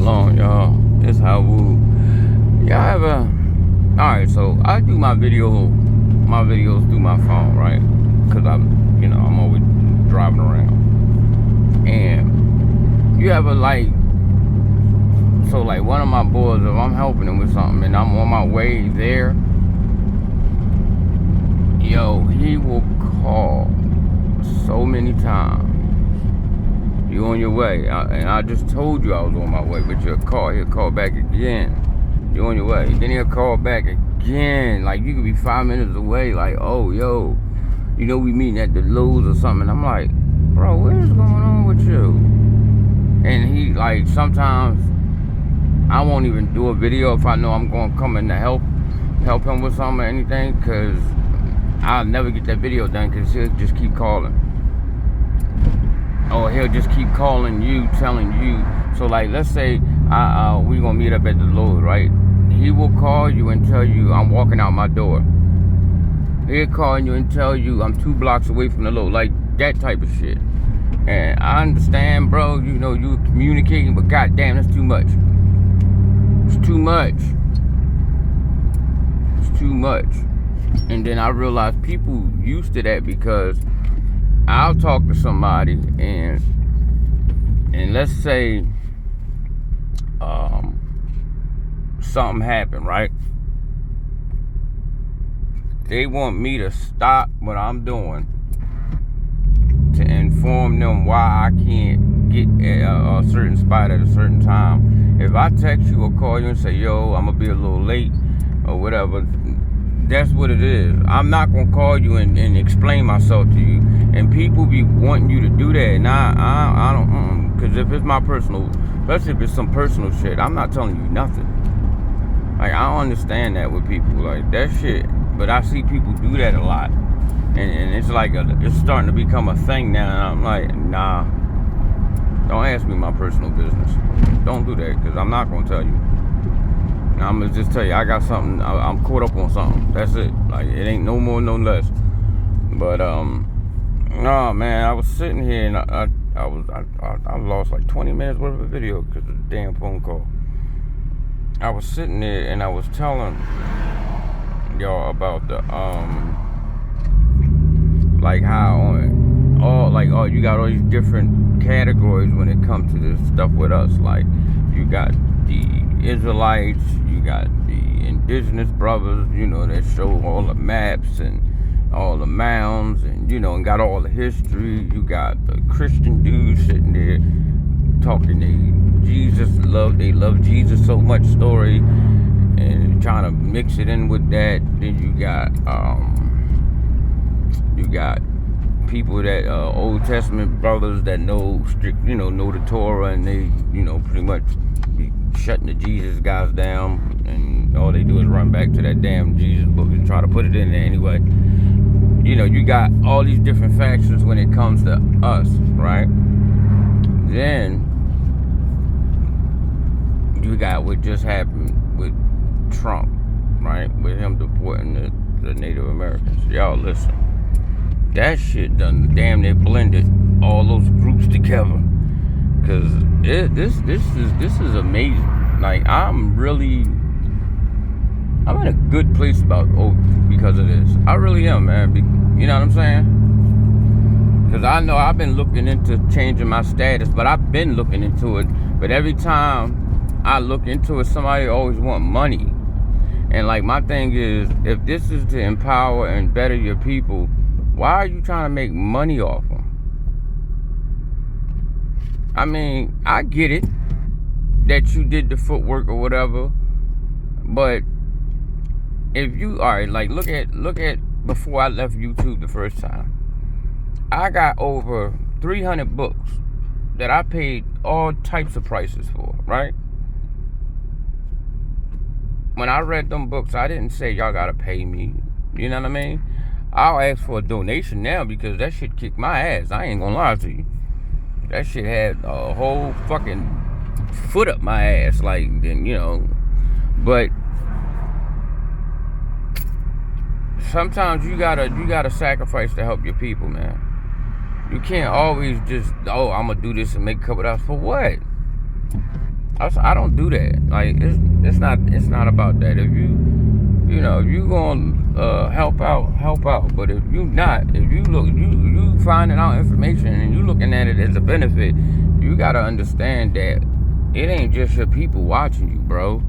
Shalom, y'all. It's Hawu. Y'all ever? Alright, so I do my videos through my phone, right? Cause I'm always driving around. And you ever so one of my boys, if I'm helping him with something and I'm on my way there, yo, he will call so many times. You on your way, and I just told you I was on my way, but he'll call back again. You on your way, then he'll call back again. Like, you could be 5 minutes away, like, oh, yo, we meeting at the Lowe's or something. I'm like, bro, what is going on with you? And he, like, sometimes I won't even do a video if I know I'm going to come in to help him with something or anything, because I'll never get that video done, because he'll just keep calling. Or he'll just keep calling you, telling you. So, like, let's say we gonna meet up at the Lowe's, right? He will call you and tell you I'm walking out my door. He'll call you and tell you I'm 2 blocks away from the Lowe's, like that type of shit. And I understand, bro. You communicating, but goddamn, that's too much. It's too much. It's too much. And then I realized people used to that, because I'll talk to somebody and let's say something happened, right? They want me to stop what I'm doing to inform them why I can't get a certain spot at a certain time. If I text you or call you and say, yo, I'm gonna be a little late or whatever, that's what it is. I'm not gonna call you and explain myself to you. And people be wanting you to do that, and I don't, because if it's my personal, especially if it's some personal shit, I'm not telling you nothing. Like, I don't understand that with people, like, that shit. But I see people do that a lot, and it's like it's starting to become a thing now. And I'm like, nah, don't ask me my personal business. Don't do that, because I'm not gonna tell you. I'm gonna just tell you, I got something. I'm caught up on something. That's it. Like, it ain't no more, no less. But no, man, I was sitting here and I lost like 20 minutes worth of a video because of the damn phone call. I was sitting there and I was telling y'all about the like how you got all these different categories when it comes to this stuff with us. Like, you got the Israelites, you got the indigenous brothers, that show all the maps and all the mounds, and and got all the history. You got the Christian dudes sitting there talking they love Jesus so much story, and trying to mix it in with that. Then you got people that Old Testament brothers that know know the Torah, and they pretty much be shutting the Jesus guys down, and all they do is run back to that damn Jesus book and try to put it in there anyway. You got all these different factions when it comes to us, right? Then you got what just happened with Trump, right? With him deporting the Native Americans. Y'all listen. That shit done damn near blended all those groups together. Cause this is amazing. Like, I'm in a good place because of this. I really am, man. You know what I'm saying? Because I know I've been looking into changing my status, but I've been looking into it. But every time I look into it, somebody always want money. And like, my thing is, if this is to empower and better your people, why are you trying to make money off them? I mean, I get it that you did the footwork or whatever, but if you, alright, like, look at before I left YouTube the first time, I got over 300 books that I paid all types of prices for, right? When I read them books, I didn't say y'all gotta pay me. You know what I mean? I'll ask for a donation now, because that shit kicked my ass. I ain't gonna lie to you. That shit had a whole fucking foot up my ass, like, but sometimes you gotta sacrifice to help your people, man. You can't always just, I'm gonna do this and make a couple dollars. For what? I don't do that. Like it's not about that. If if you gonna help out. But if you finding out information and you looking at it as a benefit, you gotta understand that it ain't just your people watching you, bro.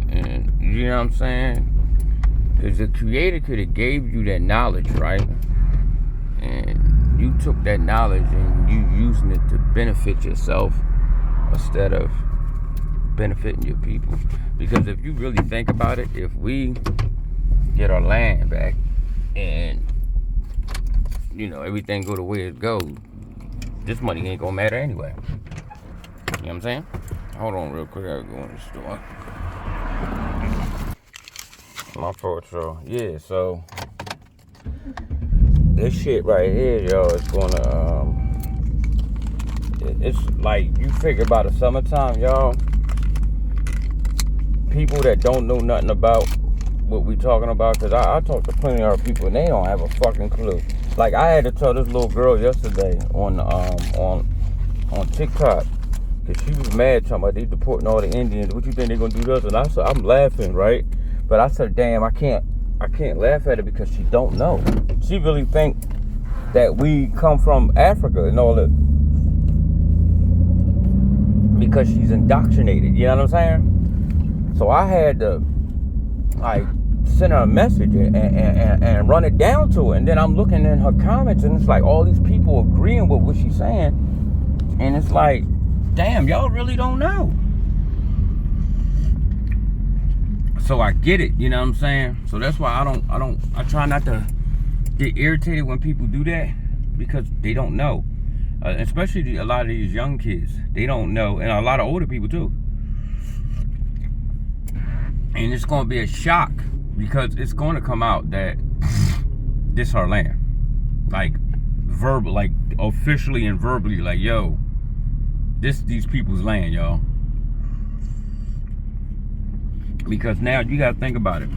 And you know what I'm saying? Because the creator could have gave you that knowledge, right? And you took that knowledge and you using it to benefit yourself instead of benefiting your people. Because if you really think about it, if we get our land back and everything go the way it goes, this money ain't gonna matter anyway. You know what I'm saying? Hold on real quick, I gotta go in the store. My fault, y'all. Yeah, so this shit right here, y'all, is gonna it's like, you figure about the summertime, y'all, people that don't know nothing about what we talking about, because I talk to plenty of people and they don't have a fucking clue. Like, I had to tell this little girl yesterday on TikTok, because she was mad talking about they deporting all the Indians. What you think they gonna do to us? And I said, I'm laughing, right? But I said, damn, I can't laugh at it because she don't know. She really think that we come from Africa and all that, because she's indoctrinated. You know what I'm saying? So I had to like send her a message and run it down to her. And then I'm looking in her comments and it's like all these people agreeing with what she's saying. And it's like, damn, y'all really don't know. So I get it, you know what I'm saying? So that's why I try not to get irritated when people do that, because they don't know. Especially a lot of these young kids, they don't know, and a lot of older people too. And it's gonna be a shock, because it's gonna come out that this our land, like officially and verbally, like, yo, this these people's land, y'all. Because now you gotta think about it.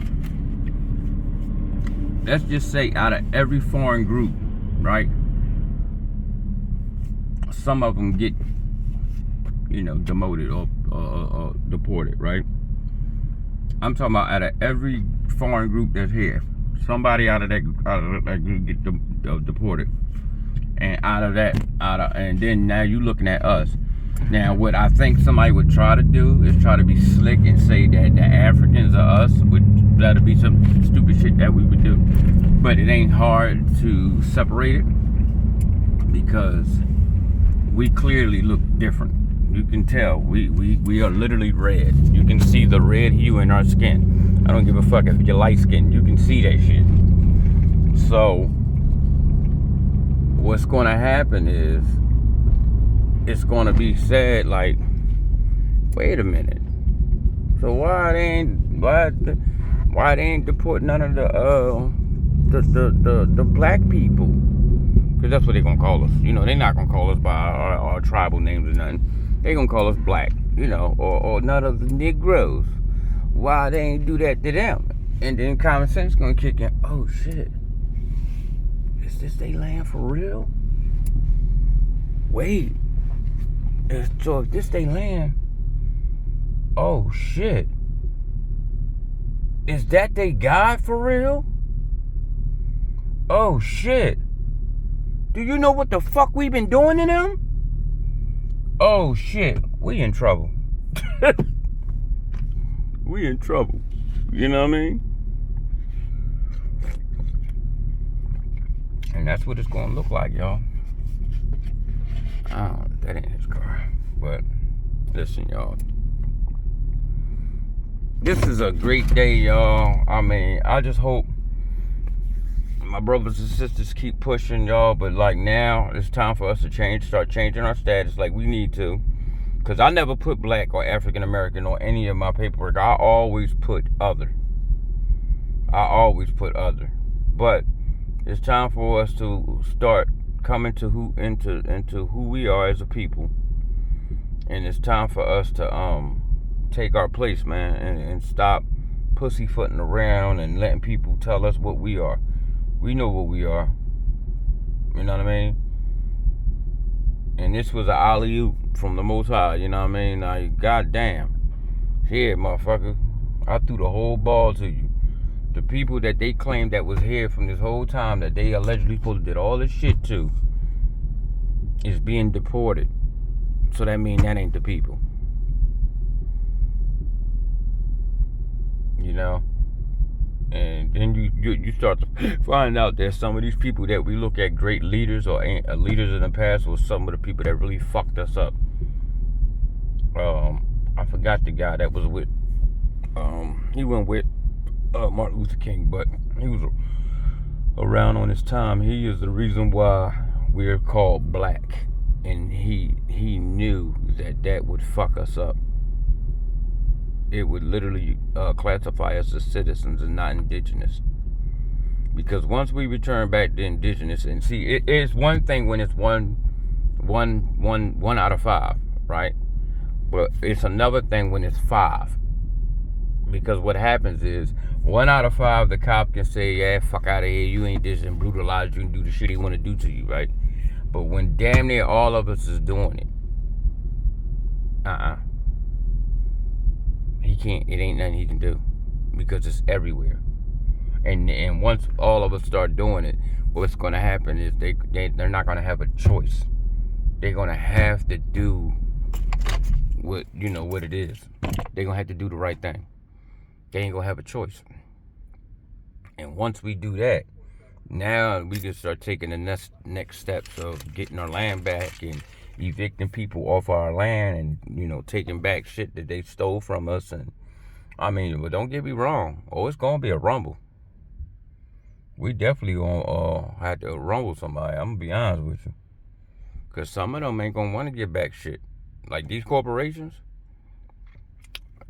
Let's just say out of every foreign group, right? Some of them get, demoted or deported, right? I'm talking about out of every foreign group that's here, somebody out of that group get deported, and and then now you looking at us. Now, what I think somebody would try to do is try to be slick and say that the Africans are us. That'd be some stupid shit that we would do, but it ain't hard to separate it, because we clearly look different. You can tell we are literally red. You can see the red hue in our skin. I don't give a fuck if you're light skinned. You can see that shit. So what's gonna happen is it's gonna be said like, wait a minute. So why they ain't deport none of the black people? Because that's what they're gonna call us. They're not gonna call us by our tribal names or nothing. They gonna call us black, or none of the Negroes. Why they ain't do that to them? And then common sense gonna kick in. Oh shit, is this they land for real? Wait, so if this they land, oh shit, is that they God for real? Oh shit, do you know what the fuck we been doing to them? Oh shit, we in trouble. We in trouble. You know what I mean? And that's what it's gonna look like, y'all. That ain't his car. But listen, y'all. This is a great day, y'all. I mean, I just hope my brothers and sisters keep pushing, y'all. But like, now it's time for us to start changing our status like we need to. Because I never put black or African American on any of my paperwork. I always put other. But it's time for us to start coming to into who we are as a people. And it's time for us to take our place, man, and stop pussyfooting around and letting people tell us what we are. We know what we are. You know what I mean? And this was an alley-oop from the Most High. You know what I mean? Like, goddamn. Here, motherfucker. I threw the whole ball to you. The people that they claim that was here from this whole time that they allegedly supposed to did all this shit to is being deported. So that means that ain't the people. You know? And then you start to find out that some of these people that we look at great leaders or leaders in the past was some of the people that really fucked us up. I forgot the guy that was with, he went with Martin Luther King, but he was around on his time. He is the reason why we're called black, and he knew that would fuck us up. It would literally classify us as citizens and not indigenous. Because once we return back to indigenous, and see, it is one thing when it's one out of 5, right? But it's another thing when it's 5. Because what happens is 1 out of 5, the cop can say, yeah, fuck out of here, you ain't this, and brutalize you and do the shit he want to do to you, right? But when damn near all of us is doing it, he can't, it ain't nothing he can do. Because it's everywhere. And once all of us start doing it, what's going to happen is they're not going to have a choice. They're going to have to do what it is. They're going to have to do the right thing. They ain't going to have a choice. And once we do that, now we can start taking the next steps of getting our land back and evicting people off our land and, taking back shit that they stole from us. And I mean, but don't get me wrong. Oh, it's going to be a rumble. We definitely going to have to rumble somebody. I'm going to be honest with you. Because some of them ain't going to want to get back shit. Like these corporations,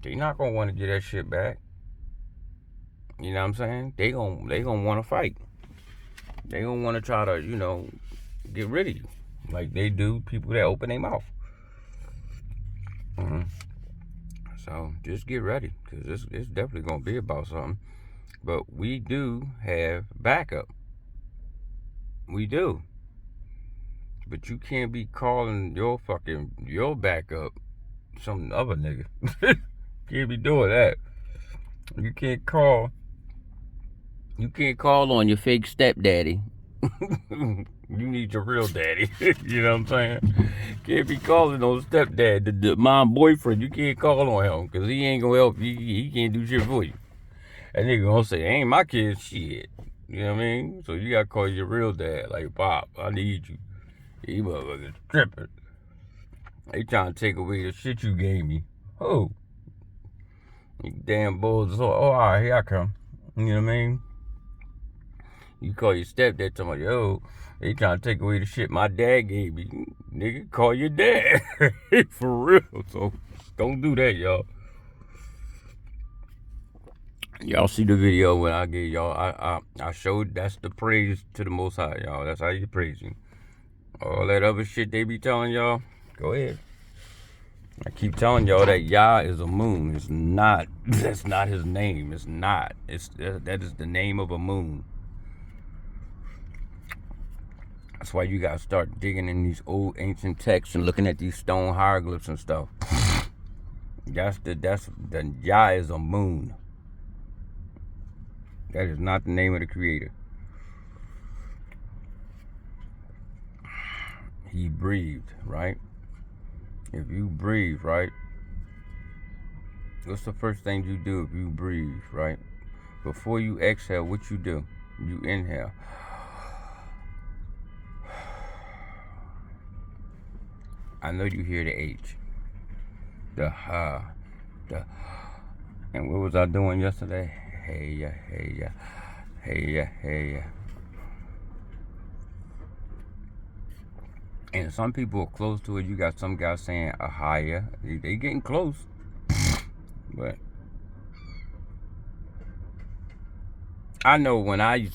they not going to want to get that shit back. You know what I'm saying? They gonna want to fight. They gonna want to try to, get rid of you. Like they do people that open their mouth. So just get ready. Because it's definitely going to be about something. But we do have backup. We do. But you can't be calling your backup some other nigga. Can't be doing that. You can't call on your fake stepdaddy. You need your real daddy. You know what I'm saying? Can't be calling on stepdad, the mom boyfriend. You can't call on him because he ain't gonna help you. He can't do shit for you. That nigga gonna say, ain't my kid shit. You know what I mean? So you gotta call your real dad. Like, Pop, I need you. He motherfucking tripping. They trying to take away the shit you gave me. Oh. You damn bulls. Oh, all right, here I come. You know what I mean? You call your stepdad, talking about, yo, they trying to take away the shit my dad gave me. Nigga, call your dad. For real. So, don't do that, y'all. Y'all see the video when I gave y'all, I showed that's the praise to the Most High, y'all. That's how you praise him. All that other shit they be telling y'all, go ahead. I keep telling y'all that Yah is a moon. It's not. That's not his name. It's not. That is the name of a moon. That's why you gotta start digging in these old ancient texts and looking at these stone hieroglyphs and stuff. That's the Yah is a moon. That is not the name of the creator. He breathed, right? If you breathe, right? What's the first thing you do if you breathe, right? Before you exhale, what you do? You inhale. I know you hear the H. The ha. And what was I doing yesterday? Hey ya, hey ya, hey ya, hey ya. And some people are close to it. You got some guys saying a higher. They getting close. But I know when I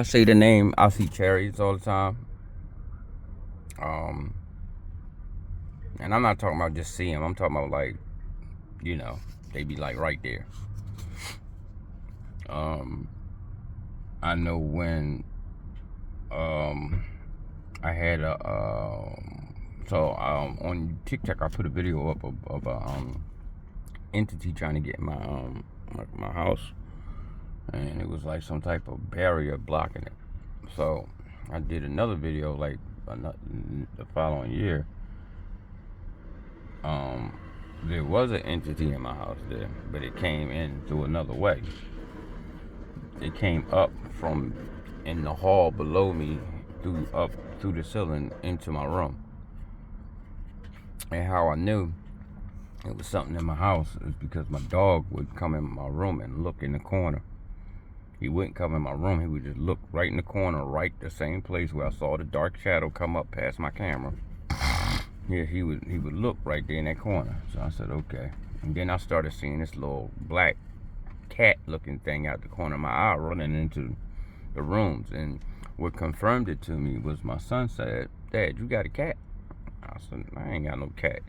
say the name, I see cherries all the time. And I'm not talking about just seeing them. I'm talking about like, they be like right there. I know when I had So on TikTok, I put a video up of a entity trying to get in my house, and it was like some type of barrier blocking it. So I did another video like the following year. There was an entity in my house there, but it came in through another way. It came up from in the hall below me up through the ceiling into my room. And how I knew it was something in my house is because my dog would come in my room and look in the corner. He wouldn't come in my room. He would just look right in the corner, right the same place where I saw the dark shadow come up past my camera. Yeah, he would look right there in that corner. So I said, okay. And then I started seeing this little black cat-looking thing out the corner of my eye running into the rooms. And what confirmed it to me was my son said, "Dad, you got a cat?" I said, "I ain't got no cat."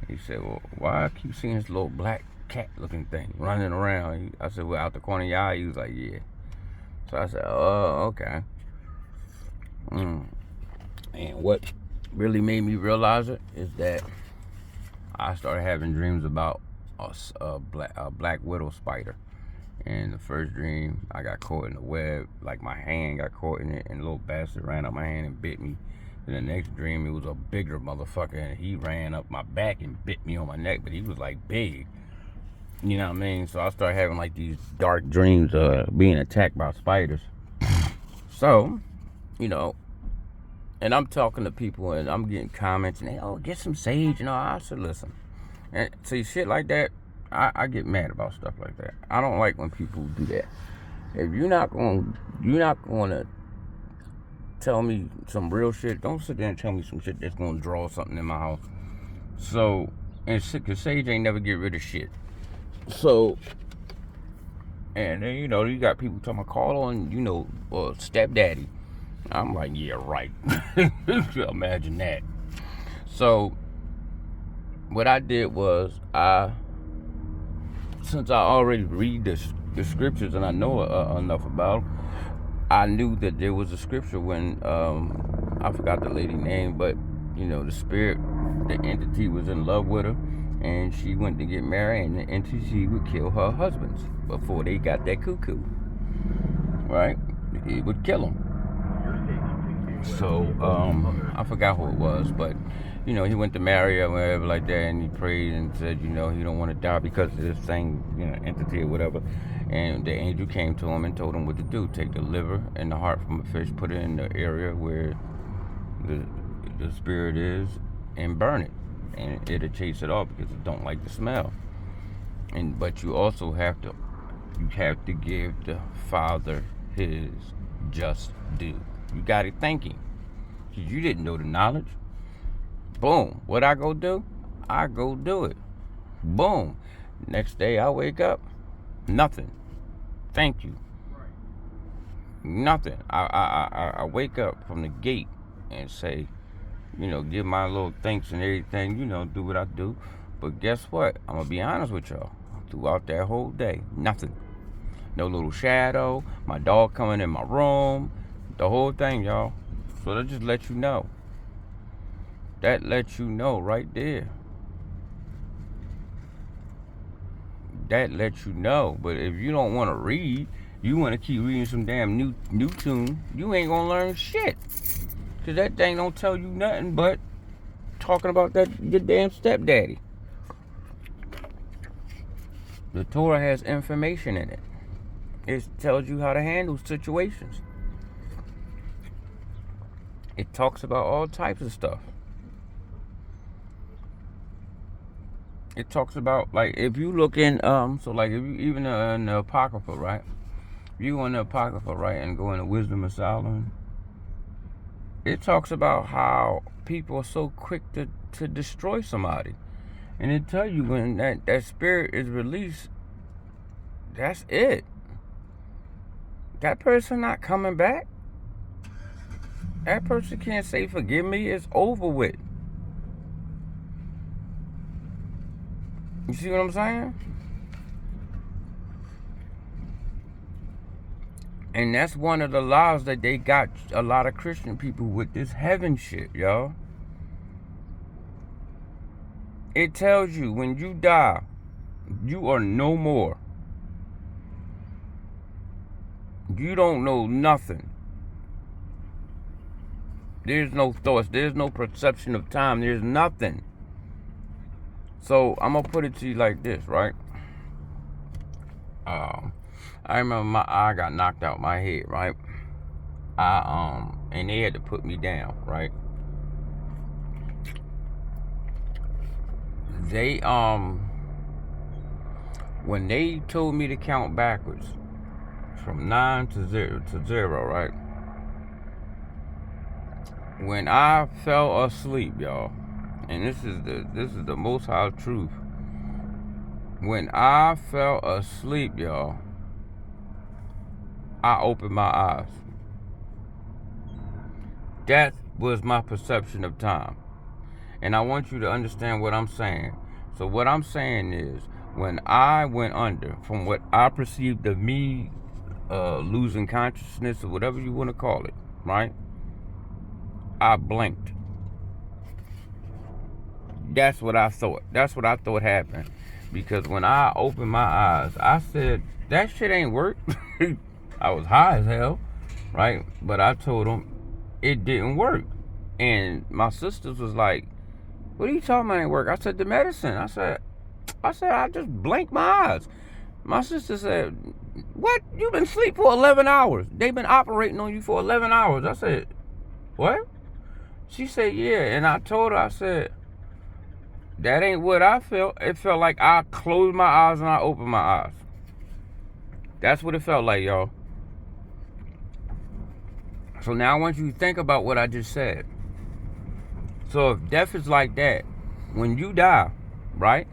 He said, "Well, why I keep seeing this little black cat-looking thing running around?" I said, "Well, out the corner of your eye." He was like, "Yeah." So I said, "Oh, okay." And what really made me realize it is that I started having dreams about a black widow spider. And the first dream, I got caught in the web, like my hand got caught in it, and a little bastard ran up my hand and bit me. And the next dream, it was a bigger motherfucker, and he ran up my back and bit me on my neck, but he was like big. You know what I mean? So I started having like these dark dreams of being attacked by spiders. So, you know, and I'm talking to people and I'm getting comments and they, "Oh, get some sage," and all. I said, listen, and see, shit like that, I get mad about stuff like that. I don't like when people do that. If you're not gonna tell me some real shit, don't sit there and tell me some shit that's gonna draw something in my house. So, and cause sage ain't never get rid of shit. So, and then, you know, you got people talking about call on, you know, stepdaddy. I'm like, yeah, right. Imagine that. So, what I did was, since I already read the scriptures and I know enough about them, I knew that there was a scripture when, I forgot the lady's name, but, you know, the entity was in love with her, and she went to get married, and the entity would kill her husbands before they got that cuckoo, right? It would kill them. So, I forgot who it was, but, you know, he went to marry her or whatever like that, and he prayed and said, you know, he don't want to die because of this same, you know, entity or whatever. And the angel came to him and told him what to do. Take the liver and the heart from a fish, put it in the area where the spirit is, and burn it. And it'll chase it off because it don't like the smell. But you also have to give the Father his just due. You got it thinking. Because you didn't know the knowledge. Boom. What I go do? I go do it. Boom. Next day I wake up. Nothing. Thank you. Nothing. I wake up from the gate and say, you know, give my little thanks and everything, you know, do what I do. But guess what? I'm going to be honest with y'all. Throughout that whole day, nothing. No little shadow. My dog coming in my room. The whole thing, y'all. So that just let you know. That lets you know right there. That lets you know. But if you don't want to read, you want to keep reading some damn new tune, you ain't gonna learn shit. Cause that thing don't tell you nothing but talking about your damn stepdaddy. The Torah has information in it. It tells you how to handle situations. It talks about all types of stuff. It talks about, like, if you look in, so like if you even in the Apocrypha, right? If you go in the Apocrypha, right, and go into Wisdom of Solomon, it talks about how people are so quick to destroy somebody. And it tell you when that spirit is released, that's it. That person not coming back. That person can't say forgive me, it's over with. You see what I'm saying? And that's one of the lies that they got a lot of Christian people with this heaven shit, y'all. It tells you when you die, you are no more. You don't know nothing. There's no thoughts. There's no perception of time. There's nothing. So I'm gonna put it to you like this, right? I remember my eye got knocked out my head, right? And they had to put me down, right? They when they told me to count backwards from 9 to 0, right? When I fell asleep, y'all, and this is the most high truth. When I fell asleep, y'all, I opened my eyes. That was my perception of time. And I want you to understand what I'm saying. So what I'm saying is, when I went under, from what I perceived of me losing consciousness or whatever you want to call it, right? I blinked. That's what I thought. That's what I thought happened. Because when I opened my eyes, I said, that shit ain't work. I was high as hell, right? But I told them it didn't work. And my sisters was like, what are you talking about ain't work? I said, the medicine. I said, I just blinked my eyes. My sister said, what? You've been asleep for 11 hours. They've been operating on you for 11 hours. I said, what? She said, yeah. And I told her, I said, that ain't what I felt. It felt like I closed my eyes and I opened my eyes. That's what it felt like, y'all. So now I want you to think about what I just said. So if death is like that, when you die, right?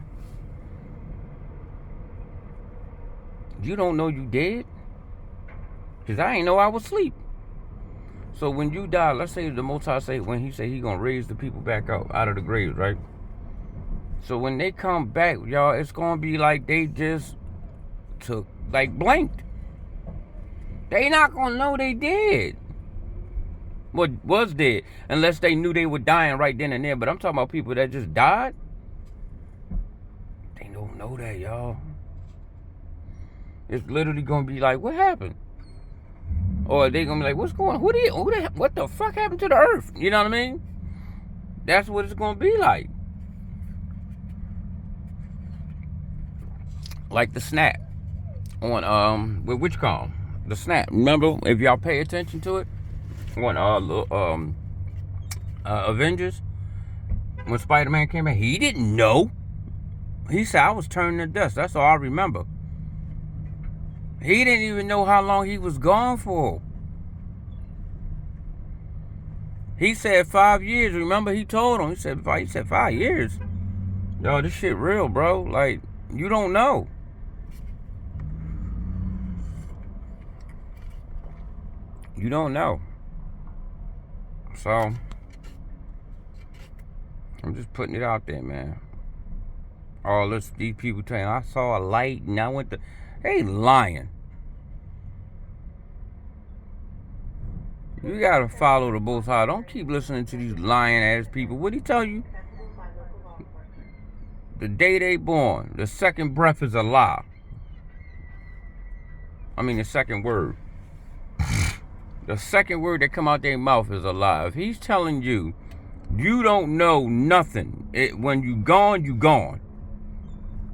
You don't know you dead. Because I ain't know I was asleep. So when you die, let's say the Most High say, when he say he gonna raise the people back up out of the graves, right? So when they come back, y'all, it's gonna be like they just took, like, blinked. They not gonna know they dead. What was dead, unless they knew they were dying right then and there. But I'm talking about people that just died. They don't know that, y'all. It's literally gonna be like, what happened? Or they gonna be like, what's going on? What the fuck happened to the earth? You know what I mean? That's what it's gonna be like. Like the snap on with Witchcom. The snap. Remember, if y'all pay attention to it, on Avengers, when Spider-Man came back, he didn't know. He said, I was turning to dust. That's all I remember. He didn't even know how long he was gone for. He said 5 years. Remember, he told him. He said 5 years. Yo, this shit real, bro. Like, you don't know. You don't know. So, I'm just putting it out there, man. All these people saying, I saw a light and I went to... They lying. You gotta follow the both sides. Don't keep listening to these lying ass people. What'd he tell you? The day they born, the second breath is a lie. I mean, the second word. The second word that come out their mouth is a lie. If he's telling you, you don't know nothing. When you gone, you gone.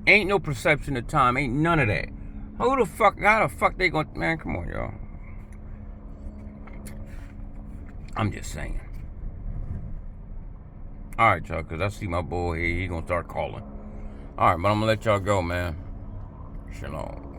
Ain't no perception of time. Ain't none of that. How the fuck they gonna... Man, come on, y'all. I'm just saying. Alright, y'all, because I see my boy here. He gonna start calling. Alright, but I'm gonna let y'all go, man. Shalom.